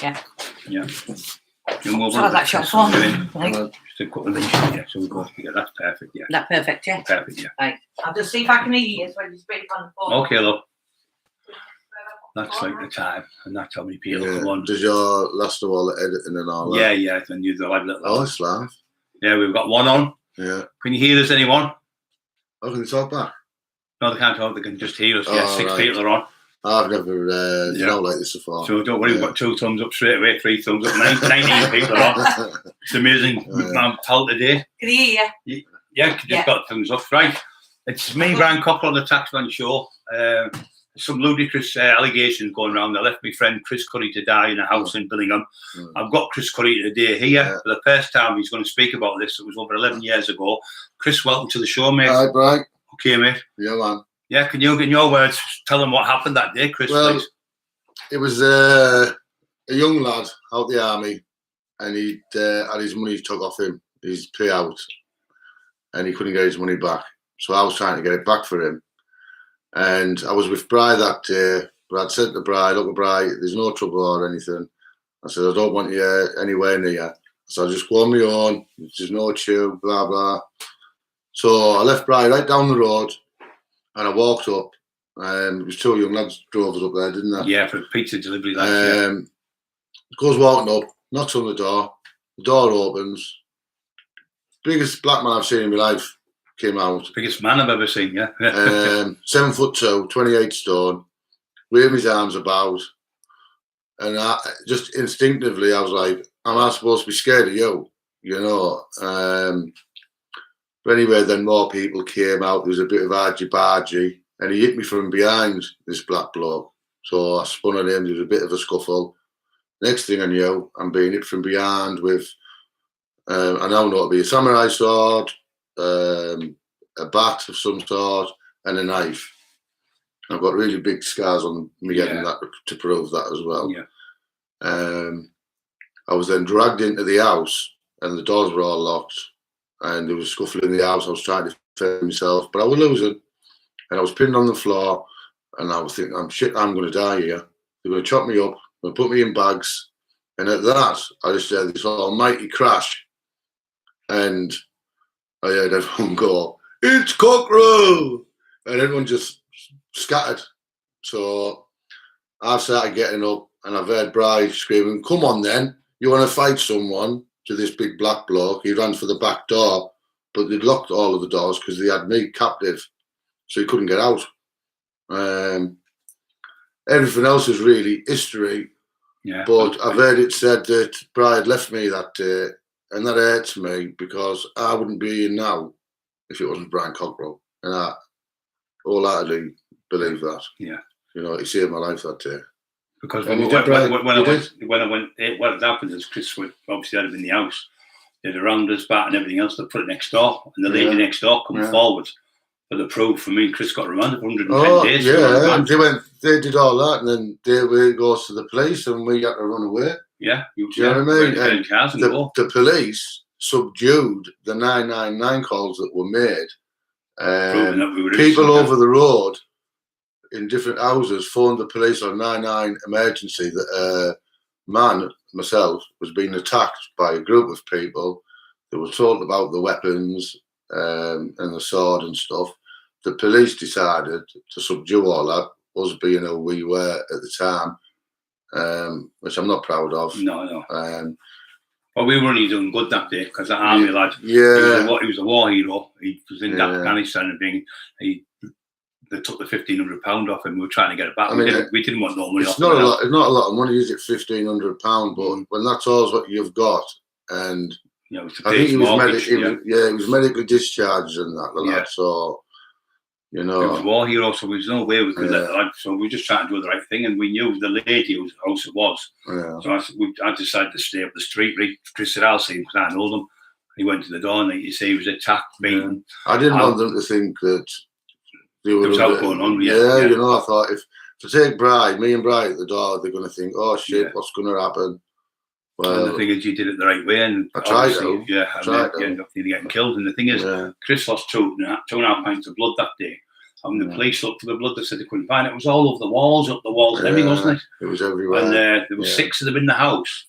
Yeah. Yeah. So that's your phone. Just a couple of inches, yeah. So we both together. That's perfect, yeah. That's perfect, yeah. Perfect, yeah. Right. I'll just see if I can hear you when you speak on the phone. Okay, look. That's like the time, and that's how many people come on. Does your last of all the editing and all that? Yeah, yeah. Then you do have little. Oh, it's live. Yeah, we've got one on. Yeah. Can you hear us, anyone? Oh, can you talk back? No, they can't talk. They can just hear us. Oh, Yeah, 6 people are on. I've never, you know, like this before. So don't worry, we've got 2 thumbs up straight away, 3 thumbs up. 19 people are on. It's amazing. I'm told today. Can you hear you? Yeah, just got thumbs up. Right. It's me, Brian Cockrell, on the Taxman Show. Some ludicrous allegations going around. They left my friend Chris Currie to die in a house in Billingham. I've got Chris Currie today here for the first time. He's going to speak about this. It was over 11 years ago. Chris, welcome to the show, mate. Hi, Brian. Okay, mate. Yeah, man. Yeah, can you, in your words, tell them what happened that day, Chris, well, please? It was a young lad out the army, and he had his money took off him, his payout, and he couldn't get his money back. So I was trying to get it back for him. And I was with Bri that day, but I'd said to Bri, look, Bri, there's no trouble or anything. I said, I don't want you anywhere near. So I just go on my own, there's no chill, blah, blah. So I left Bri right down the road, and I walked up. It was 2 young lads drove us up there, didn't they? Yeah, for a pizza delivery lads, Goes walking up, knocks on the door opens. Biggest black man I've seen in my life came out. Biggest man I've ever seen, yeah. 7'2", 28 stone, waving his arms about. And I just instinctively, I was like, am I supposed to be scared of you? You know? But anyway, then more people came out. There was a bit of argy-bargy. And he hit me from behind, this black bloke. So I spun on him, there was a bit of a scuffle. Next thing I knew, I'm being hit from behind with, I now know it to be a samurai sword, a bat of some sort, and a knife. I've got really big scars on me head and that to prove that as well. Yeah. I was then dragged into the house, and the doors were all locked, and there was scuffle in the house. I was trying to defend myself, but I was losing. And I was pinned on the floor, and I was thinking, I'm going to die here. They're going to chop me up, they're going to put me in bags. And at that, I just heard this almighty crash. And I heard everyone go, it's Cockrell! And everyone just scattered. So I started getting up, and I've heard Bri screaming, come on then, you want to fight someone? To this big black bloke. He ran for the back door, but they'd locked all of the doors because they had me captive. So he couldn't get out. Everything else is really history. Yeah. But I've heard it said that Bri had left me that day, and that hurts me because I wouldn't be here now if it wasn't Brian Cockrell. And I wholeheartedly believe that. Yeah. You know, he saved my life that day. Because when what happened is Chris would obviously had him in the house. They had a rounders bat and everything else. They put it next door, and the lady next door come forward. For the proof, for me and Chris got remanded for 110 days. Yeah, and they did all that, and then they goes to the police, and we got to run away. Yeah, you know what I mean? And the police subdued the 999 calls that were made. Proving that we were people over the road in different houses phoned the police on 99 emergency that a man, myself, was being attacked by a group of people. They were told about the weapons and the sword and stuff. The police decided to subdue all that, us being who we were at the time, which I'm not proud of. No. Well, we were only doing good that day because that army lad, he was a war hero. He was in Afghanistan and being, they took the £1,500 off him. We were trying to get it back. I mean, we didn't want no money off him. It's not a lot of money, is it? £1,500, but when that's all what you've got, and I think he was medically discharged and that, so you know. He was a war hero, so there was no way we could let the lad. So we were just trying to do the right thing, and we knew the lady whose house it was. Yeah. So I decided to stay up the street. Chris said, I'll see him because I know them. He went to the door, and you see he was attacked, beaten. I didn't want them to think that there was out going on. Yeah, you know, I thought if to take me and Bri at the door, they're going to think, oh shit, what's going to happen? Well, and the thing is, you did it the right way, and I tried to. You ended up getting killed. And the thing is, Chris lost 2.5 pints of blood that day. And the police looked for the blood. They said they couldn't find it. It was all over the walls, up the walls, and everything, wasn't it? It was everywhere. And there was 6 of them in the house.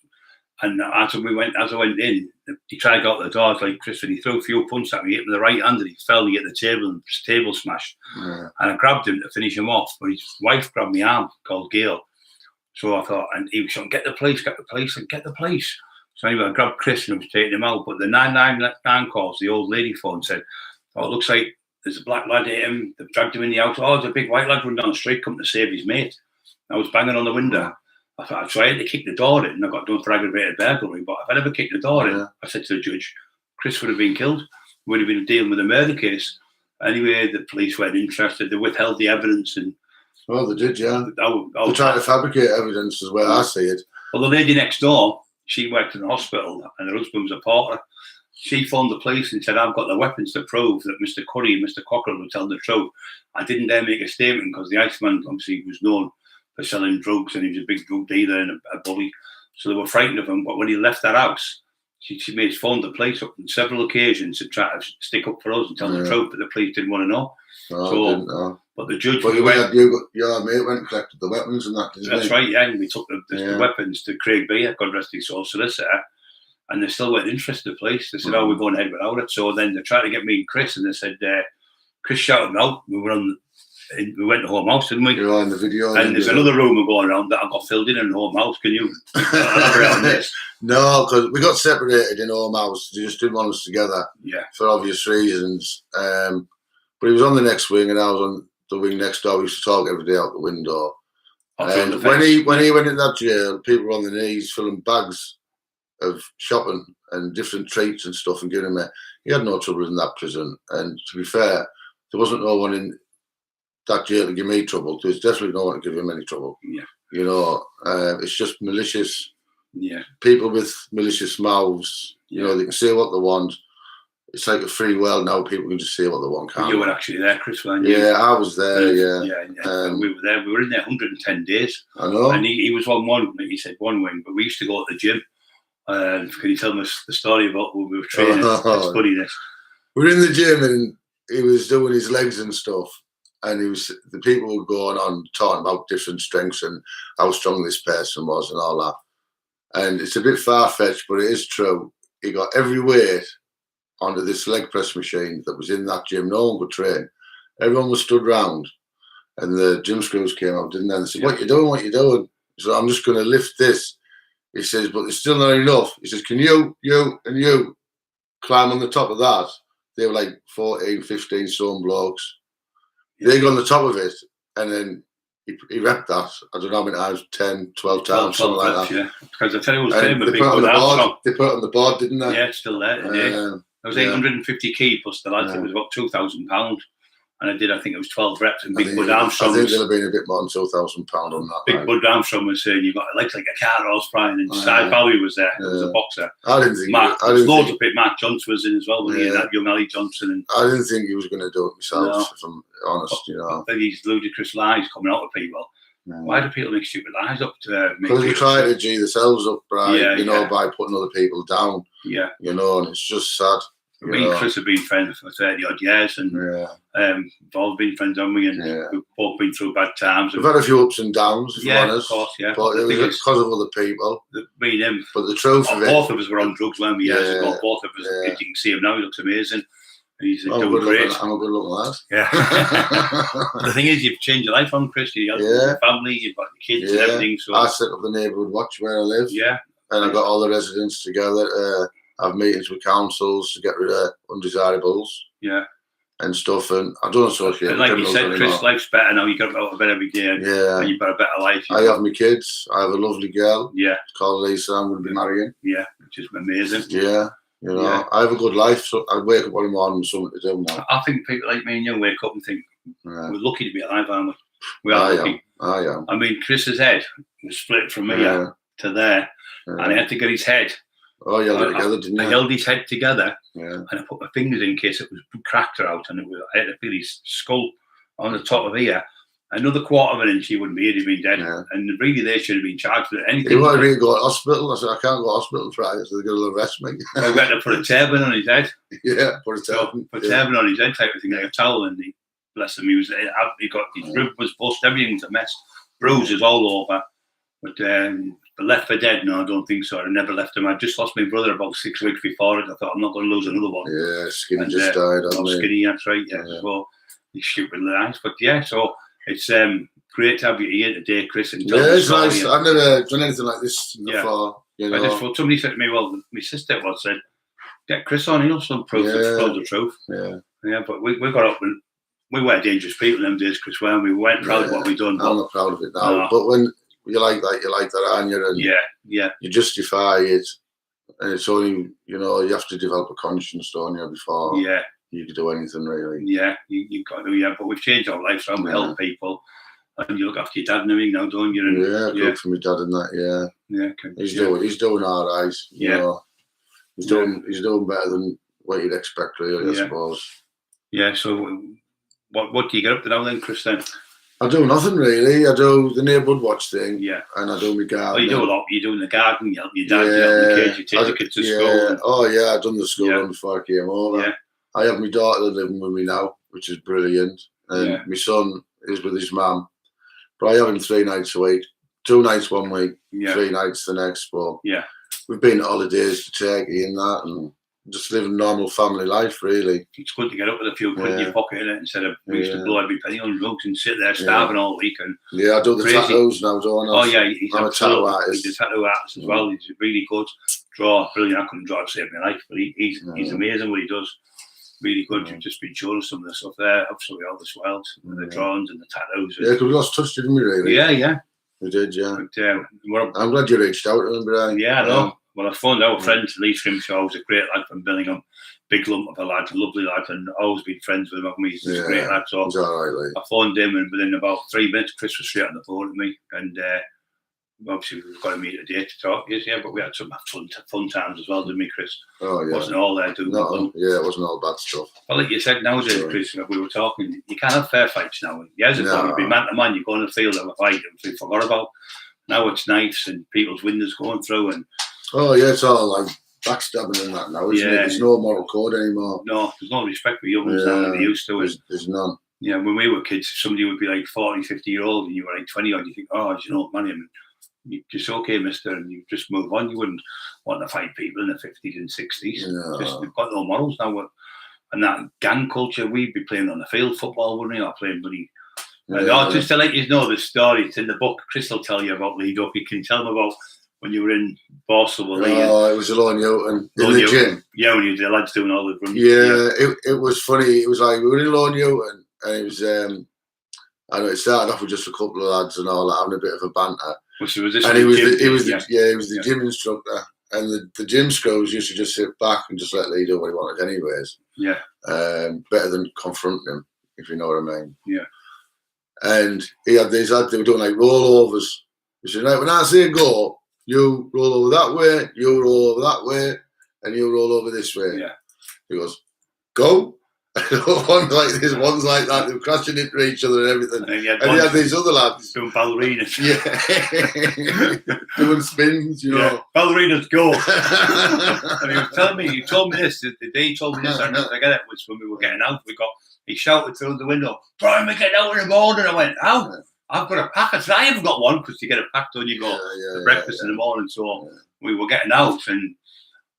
And as I went in, he tried to go out the door. I was like, Chris, and he threw a few punches at me, hit him with the right hand, and he fell and he hit the table, and his table smashed. And I grabbed him to finish him off, but his wife grabbed my arm, called Gail. So I thought, and he was saying, get the police, and get the police. So anyway, I grabbed Chris and I was taking him out. But the 999 calls, the old lady phone said, oh, it looks like there's a black lad hit him. They've dragged him in the house. Oh, there's a big white lad running down the street, come to save his mate. I was banging on the window. I thought I'd try to kick the door in, and I got done for aggravated burglary. But if I never kicked the door in, I said to the judge, Chris would have been killed. Would have been dealing with a murder case. Anyway, the police weren't interested. They withheld the evidence. And well, they did, yeah. They tried to fabricate evidence, is where I see it. Well, the lady next door, she worked in the hospital, and her husband was a porter. She phoned the police and said, I've got the weapons to prove that Mr. Currie and Mr. Cockrell were telling the truth. I didn't dare make a statement because the Iceman obviously was known for selling drugs, and he was a big drug dealer and a bully. So they were frightened of him. But when he left that house, she made phone the police up on several occasions to try to stick up for us and tell the truth, but the police didn't want to know. But the judge... But your mate went and collected the weapons and that, didn't That's right, yeah. And we took the weapons to Craig Beer, God rest his soul, solicitor, and they still weren't interested, the police. They said, oh, we're going ahead without it. So then they tried to get me and Chris, and they said, Chris shouted me out. We went to home house, didn't we? You're on the video. And there's another rumour going around that I got filled in home house. Can you elaborate on this? No, because we got separated in home house. They just didn't want us together. Yeah. For obvious reasons. But he was on the next wing, and I was on the wing next door. We used to talk every day out the window. And when he went in that jail, people were on their knees filling bags of shopping and different treats and stuff and giving him he had no trouble in that prison. And to be fair, there wasn't no one in that jail to give me trouble. There's definitely no one to give him any trouble. Yeah. You know, it's just malicious. Yeah. People with malicious mouths. You know, they can say what they want. It's like a free world now. People can just say what they want. Can't you were actually there, Chris, weren't you? Yeah, I was there. Yeah. We were there. We were in there 110 days. I know. And he was on one. He said one wing, but we used to go to the gym. Can you tell us the story about when we were training? It's funny, this. We were in the gym and he was doing his legs and stuff. And the people were going on talking about different strengths and how strong this person was and all that. And it's a bit far-fetched, but it is true. He got every weight onto this leg press machine that was in that gym. No one could train. Everyone was stood round, and the gym screws came out, didn't they? And they said, what you doing? What you doing? So I'm just going to lift this. He says, but it's still not enough. He says, can you and you climb on the top of that? They were like 14, 15 stone blokes. They got on the top of it, and then he repped that. I don't know how many times, 10, 12 times, something like that. Yeah, because I tell you, it was They put it on the board, didn't they? Yeah, it's still there today. It was 850 key plus the lads. It was about £2,000, and I think it was 12 reps. And Big Bud Armstrong. I think there'll have been a bit more than £2,000 on that. Big Bud Armstrong was saying you got legs like a car horse, Brian, and Side Valley was there. He was a boxer. I didn't think. Loads of it. Mark Johnson was in as well. And that young Ali Johnson. And I didn't think he was going to do it himself. If I'm honest, you know. These ludicrous lies coming out of people. Why do people make stupid lies up to make? Because they try to G themselves up, Brian. By putting other people down. Yeah. You know, and it's just sad. Me and Chris have been friends for 30 odd years, and we've all been friends, haven't we? And we've both been through bad times. We've had a few ups and downs, if I'm honest. Of course, yeah. But it was because of other people. Me and him. But the truth of it, both of us were on drugs, weren't we? Years ago. Both of us. You can see him now. He looks amazing. He's doing great. I'm a good looking lad. Yeah. The thing is, you've changed your life on, Chris. You have your family, you've got your kids and everything. So I set up the neighbourhood watch where I live. Yeah. And I got all the residents together. Have meetings with councils to get rid of undesirables. Yeah. And stuff. And I don't associate with like you said, Chris, life's better now. You got out of bed every day. And you've got a better life. I have my kids. I have a lovely girl. Yeah. Called Lisa. I'm going to be marrying. Yeah. Which is amazing. Yeah. You know, I have a good life. So I wake up one morning with something to do now. I think people like me and you wake up and think, we're lucky to be alive, aren't we? We are lucky. I am. I mean, Chris's head was split from here to there. And he had to get his head. Oh, you held it together, didn't you? I held his head together, and I put my fingers in case it was cracked out, and I had to feel his skull on the top of here. Another quarter of an inch, he wouldn't be here, he'd been dead. And really, they should have been charged with anything. He wanted me to go to hospital. I said, I can't go to hospital Friday, so they're going to arrest me. I went to put a turban on his head. Yeah, put a turban. Put a turban on his head type of thing, like a towel, and he bless him. He got his rib was bust, everything was a mess, bruises all over. But left for dead? No, I don't think so. I never left him. I just lost my brother about 6 weeks before it. I thought I'm not going to lose another one. Yeah, Skinny just died. Skinny, that's right. Yeah. So he's stupid nice, but yeah. So it's great to have you here today, Chris. And yeah, it's nice. I've never done anything like this before. You know, I just thought somebody said to me, well, my sister said, get Chris on, he'll some proof of the truth. Yeah, but we got up and we were dangerous people in them days, Chris. When we weren't proud of what we done. I'm not proud of it now. But when you like that, aren't you? And you justify it, and it's only you have to develop a conscience, don't you, before you can do anything really. Yeah, you got to. But we've changed our lives around. We help people, and you look after your dad and everything now, don't you? And, good for my dad and that. He's doing all right. You know, he's doing better than what you'd expect, really. I suppose. Yeah. So, what do you get up to now then, Chris? Then? I do nothing really. I do the neighbourhood watch thing. And I do my garden. Oh, you do a lot. You're doing the garden. You help your dad. You help the kids. You take the kids to school. Oh yeah, I've done the school run before I came over. I have my daughter living with me now, which is brilliant. And my son is with his mum. But I have him 3 nights a week. 2 nights one week, 3 nights the next. But we've been on holidays to Turkey and that, and just living normal family life, really. It's good to get up with a few quid in your pocket in it instead of we used to blow every penny on drugs and sit there starving all week. And I do the tattoos now, don't I? Oh yeah, I'm a tattoo artist. He's a tattoo artist as well. He's really good. Draw, brilliant. I couldn't draw to save my life, but he's amazing what he does. Really good. You've just been showing us some of the stuff there. Absolutely all the swells, and the drawings and the tattoos. Yeah, because we lost touch, didn't we, really? Yeah. We did, yeah. But, I'm glad you reached out to him, Brian. Yeah, I know. Well, I phoned our friend Lee Scrimshaw, who's a great lad from Billingham. Big lump of a lad, lovely lad, and always been friends with him. He's a great lad. So he's all right, like. I phoned him, and within about 3 minutes, Chris was straight on the phone with me. And obviously, we've got to meet today to talk. But we had some fun times as well, didn't we, Chris? Oh, yeah. It wasn't all there doing it wasn't all bad stuff. Well, like you said nowadays, Chris, we were talking, you can't have fair fights now. Years ago, you'd be man to man, you go on the field and a fight and we forgot about. Now it's knives and people's windows going through and. Oh yeah, it's all like backstabbing and that now, isn't it? There's no moral code anymore. No, there's no respect for young ones now that they used to. There's none. Yeah, when we were kids, somebody would be like 40, 50-year-old and you were like 20 odd, you think, oh, you know, money, and you just okay, mister, and you just move on. You wouldn't want to fight people in the 50s and 60s. No. Just, we've got no morals now. And that gang culture, we'd be playing on the field football, wouldn't we? Or playing bloody. Just to let you know the story, it's in the book. Chris will tell you about Lee Duffy. Can you tell them about when you were in Borsal with Lee? Oh, it was Low Newton in the gym. Yeah, when the lads doing all the runs. Yeah, it was funny. It was like we were in Low Newton, and it was. I know it started off with just a couple of lads and all that having a bit of a banter. He was the gym instructor, and the gym scrubs used to just sit back and just let Lee do what he wanted, anyways. Yeah. Better than confronting him, if you know what I mean. Yeah. And he had these lads, they were doing like rollovers. He said, right, when I say go, you roll over that way, you roll over that way, and you roll over this way. Yeah. He goes, go. One's like this, one's like that. They were crashing into each other and everything. And he had these other lads doing ballerinas. Yeah. Doing spins, you know. Yeah. Ballerinas, go. And he was telling me, he told me this, the day he told me this, I never forget it, was when we were getting out. He shouted through the window, Brian, we're getting out in the morning. I went, how? I've got a pack. I said, I haven't got one, because you get a pack when you go to breakfast in the morning. So we were getting out, and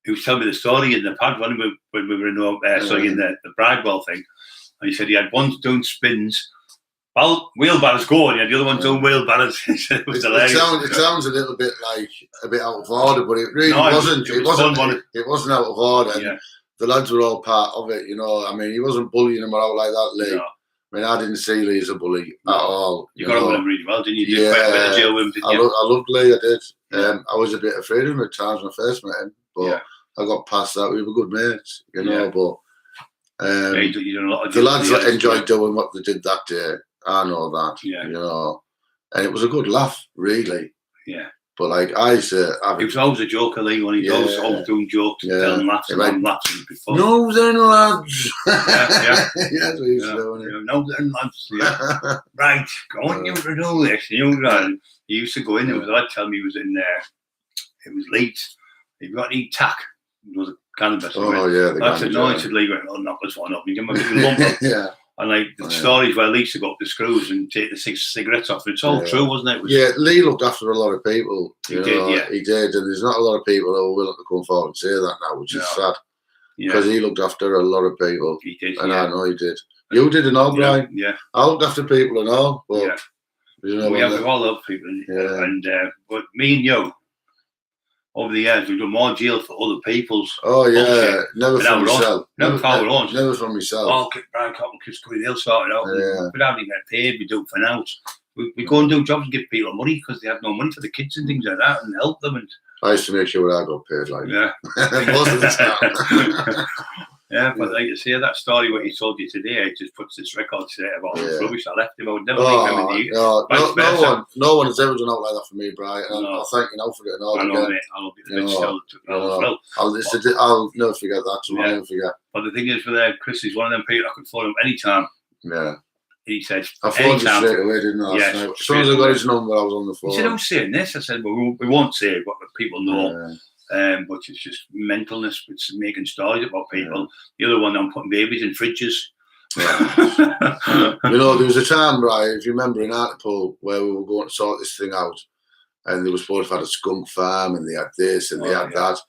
he was telling me the story in the pad when we were in the Bridewell thing. And he said he had one doing spins, wheelbarrows going, he had the other one doing wheelbarrows. It was hilarious. It sounds a little bit like a bit out of order, but it really wasn't. It wasn't out of order. Yeah. The lads were all part of it, you know. I mean, he wasn't bullying them out like that, Lee. No. I mean, I didn't see Lee as a bully at all. You got on with him really well, didn't you? You did quite a bit of jail with him, didn't you? I loved Lee, I did. I was a bit afraid of him at times when I first met him, but I got past that. We were good mates, you know. But you done a lot of the lads that enjoyed doing what they did that day. I know that, you know. And it was a good laugh, really. Yeah. But like I said, he was always a joker, Lee, when he was always doing jokes and telling laughs and laughs and before. No, then lads. That's what he used to do. No, then lads. Yeah. Right, I want you to do this. You know, he used to go in. There was a lad telling me he was in there. It was Leeds. You've got any tack? It was a cannabis. Oh, yeah. I said, no, I said, Lee, I'll knock this one up. You give him a big lump. Yeah. And like the stories where Lee used to go up the screws and take the cigarettes off. It's all true, wasn't it? It was, yeah, Lee looked after a lot of people. He did. He did. And there's not a lot of people who are willing to come forward and say that now, which is sad. Because he looked after a lot of people. He did. And I know he did. You did and all, Brian. Yeah. I looked after people and all. But, you know, we all love people. And but me and you, over the years, we've done more jail for other people's. Oh, yeah. Never for myself. Never for our own. Never for myself. Oh, Brian Cotton, Chris Currie, they'll sort it out. We don't even get paid. We do it for now. We go and do jobs and give people money because they have no money for the kids and things like that and help them. And I used to make sure I got paid, like most of the time. Yeah, but like you say, that story what he told you today, it just puts this record straight about the rubbish I left him. I would never leave him in the no one has ever done out like that for me, Brian. And I'll thank you now for it and all. I know, mate. I'll be the still. I'll never forget that. So I'll never forget. But the thing is, with Chris, he's one of them people I could phone him anytime. Yeah. He said, I phoned him straight away, didn't I? As soon as I got his number, I was on the phone. He said, "I'm saying this." I said, "Well, we won't say what people know." But it's just mentalness. It's making stories about people. The other one, I'm putting babies in fridges. You know, there was a time, right, if you remember in Hartlepool, where we were going to sort this thing out, and they were supposed to have had a skunk farm, and they had this, and they had that.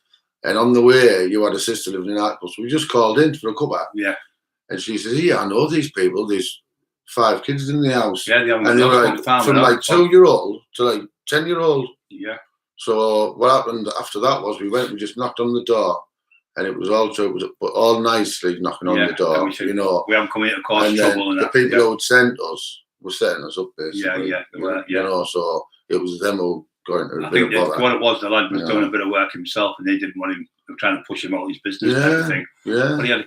And on the way, you had a sister living in Hartlepool, so we just called in for a cuppa. Yeah. And she says, "Yeah, I know these people. There's 5 kids in the house." Yeah, and they were like, from like 2-year-old to like 10-year-old. Yeah. So what happened after that was we just knocked on the door, and it was all nicely knocking on the door. You know, we haven't come here to cause trouble. And the people who had sent us were setting us up basically. Yeah. You know, so it was them who got into I think what it was, the lad was doing a bit of work himself, and they didn't want him. They were trying to push him out of his business. Type of thing. Yeah. But he had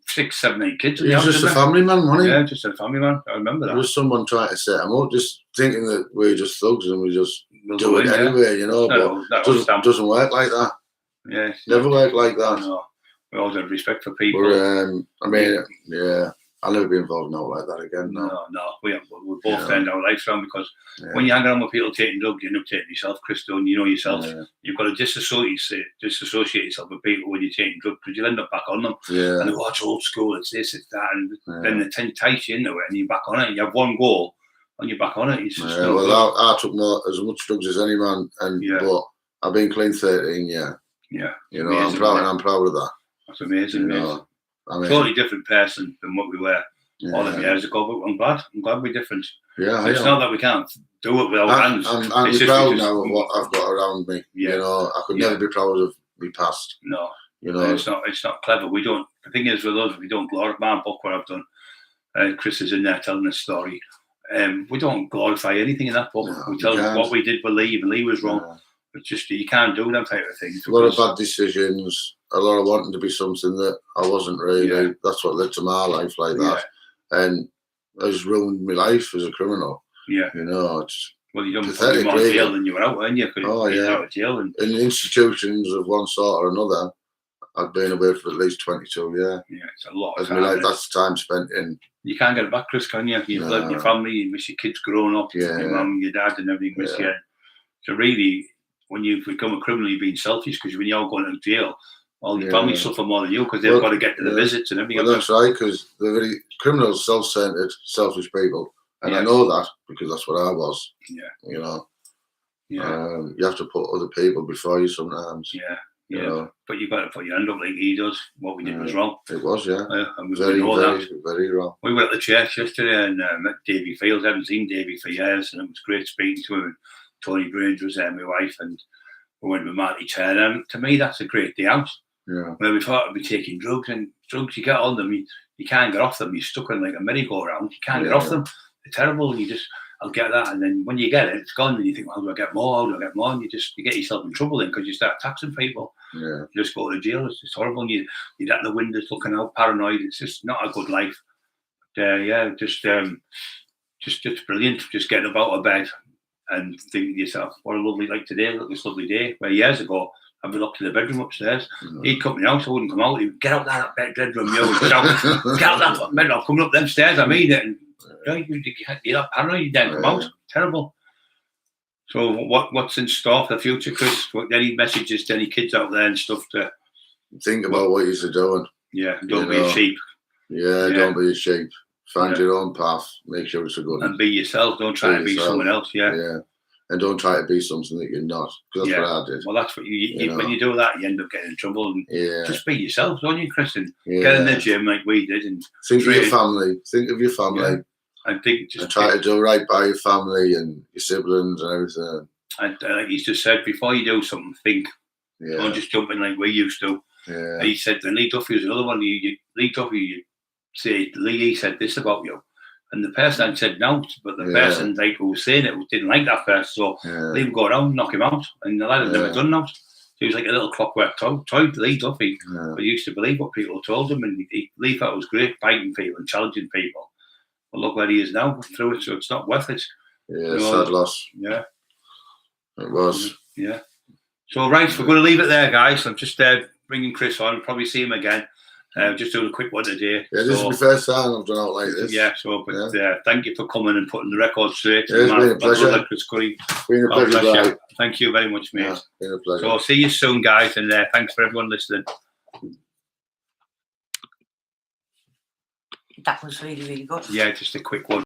6, 7, 8 kids. He was just a family man, wasn't he? Yeah, just a family man. I remember that. There was someone trying to set him up, just thinking that we're just thugs and we just do it anyway, you know. But it doesn't work like that. Yeah. Never worked like that. No. We always have respect for people. I mean, I'll never be involved in all like that again. No. We both turned our lives around because when you're hanging around with people taking drugs, you end up taking yourself, Christo, and you know yourself. You've got to disassociate yourself with people when you're taking drugs because you'll end up back on them. Yeah. And they watch old school, it's this, it's that, and then they entice you into it and you're back on it. You have one goal and you're back on it. It's just I took as much drugs as any man, but I've been clean 13 years. Yeah. You know, I'm proud of that. That's amazing. You know, totally different person than what we were all them years ago, but I'm glad we're different. Yeah, it's not that we can't do it with our hands. I'm proud now of what I've got around me. Yeah. You know, I could never be proud of my past. No, you know, it's not clever. We don't. The thing is with us, we don't glorify. My book, what I've done, Chris is in there telling a story. We don't glorify anything in that book. We tell what we did with Lee, and Lee was wrong. It's just you can't do them type of things. A lot of bad decisions. A lot of wanting to be something that I wasn't really. Yeah. That's what led to my life like that. And I just ruined my life as a criminal. Yeah. You know, it's you done probably more jail than you were out, weren't you? Out of jail. And in institutions of one sort or another, I've been away for at least 22 years. Yeah, it's a lot of time. That's time spent in. You can't get it back, Chris, can you? You've lived your family, you miss your kids growing up, your mum, your dad and everything miss you. So really, when you become a criminal, you're being selfish because when you're going to jail, all your family suffer more than you because they've got to get to the visits and everything. Well, that's right, because the very criminals, self-centered, selfish people, and I know that because that's what I was. Yeah, you know. Yeah, you have to put other people before you sometimes. Yeah, you know? But you've got to put your hand up like he does. What we did was wrong. It was, and we very wrong. We went to church yesterday and met Davy Fields. I haven't seen Davy for years, and it was great speaking to him. Tony Grange was there, my wife, and we went with Marty Turner. And to me, that's a great day out. Yeah. Where we thought we'd be taking drugs, and drugs, you get on them, you can't get off them. You're stuck in like a merry-go-round. You can't get off them. They're terrible. And I'll get that. And then when you get it, it's gone. And you think, well, how do I get more? How do I get more? And you get yourself in trouble then because you start taxing people. Yeah. You just go to jail. It's horrible. And you're at the windows looking out, paranoid. It's just not a good life. But, just brilliant. Just getting up out of bed and thinking to yourself, what a lovely, like today, look, this lovely day. Where years ago, I'd be locked in the bedroom upstairs. He'd come in the house, I wouldn't come out. He'd get out that bedroom, you know, get out that bedroom, coming up them stairs, I mean it. And you're that paranoid, you don't come out. Terrible. So what's in store for the future, Chris? Any messages to any kids out there and stuff to think about what you're doing? Yeah, don't be a sheep. Yeah, don't be a sheep. Find your own path. Make sure it's a good one. And be yourself. Don't try to be someone else. Yeah. And don't try to be something that you're not. Because that's what I did. Well, that's what when you do that, you end up getting in trouble. And just be yourself, don't you, Chris? And get in the gym like we did. And think of your family. Think of your family. And try to do right by your family and your siblings and everything. And like he's just said, before you do something, think. Don't just jump in like we used to. Yeah. He said, and Lee Duffy was another one. Lee Duffy, you say, Lee, he said this about you. And the person had said no, but the person like who was saying it didn't like that person. So leave him go around, knock him out. And the lad had never done that. So he was like a little clockwork toy, Lee Duffy. But he used to believe what people told him. And Lee thought it was great, biting people and challenging people. But look where he is now through it. So it's not worth it. Yeah, sad loss. Yeah. It was. Yeah. So, right, we're going to leave it there, guys. I'm just bringing Chris on. We'll probably see him again. Just doing a quick one today. Yeah, this is my first time I've done out like this. Yeah, so, but thank you for coming and putting the record straight. It's been a pleasure. Chris Currie. Been a pleasure. Thank you very much, mate. Yeah, been a pleasure. So, I'll see you soon, guys, and thanks for everyone listening. That was really, really good. Yeah, just a quick one.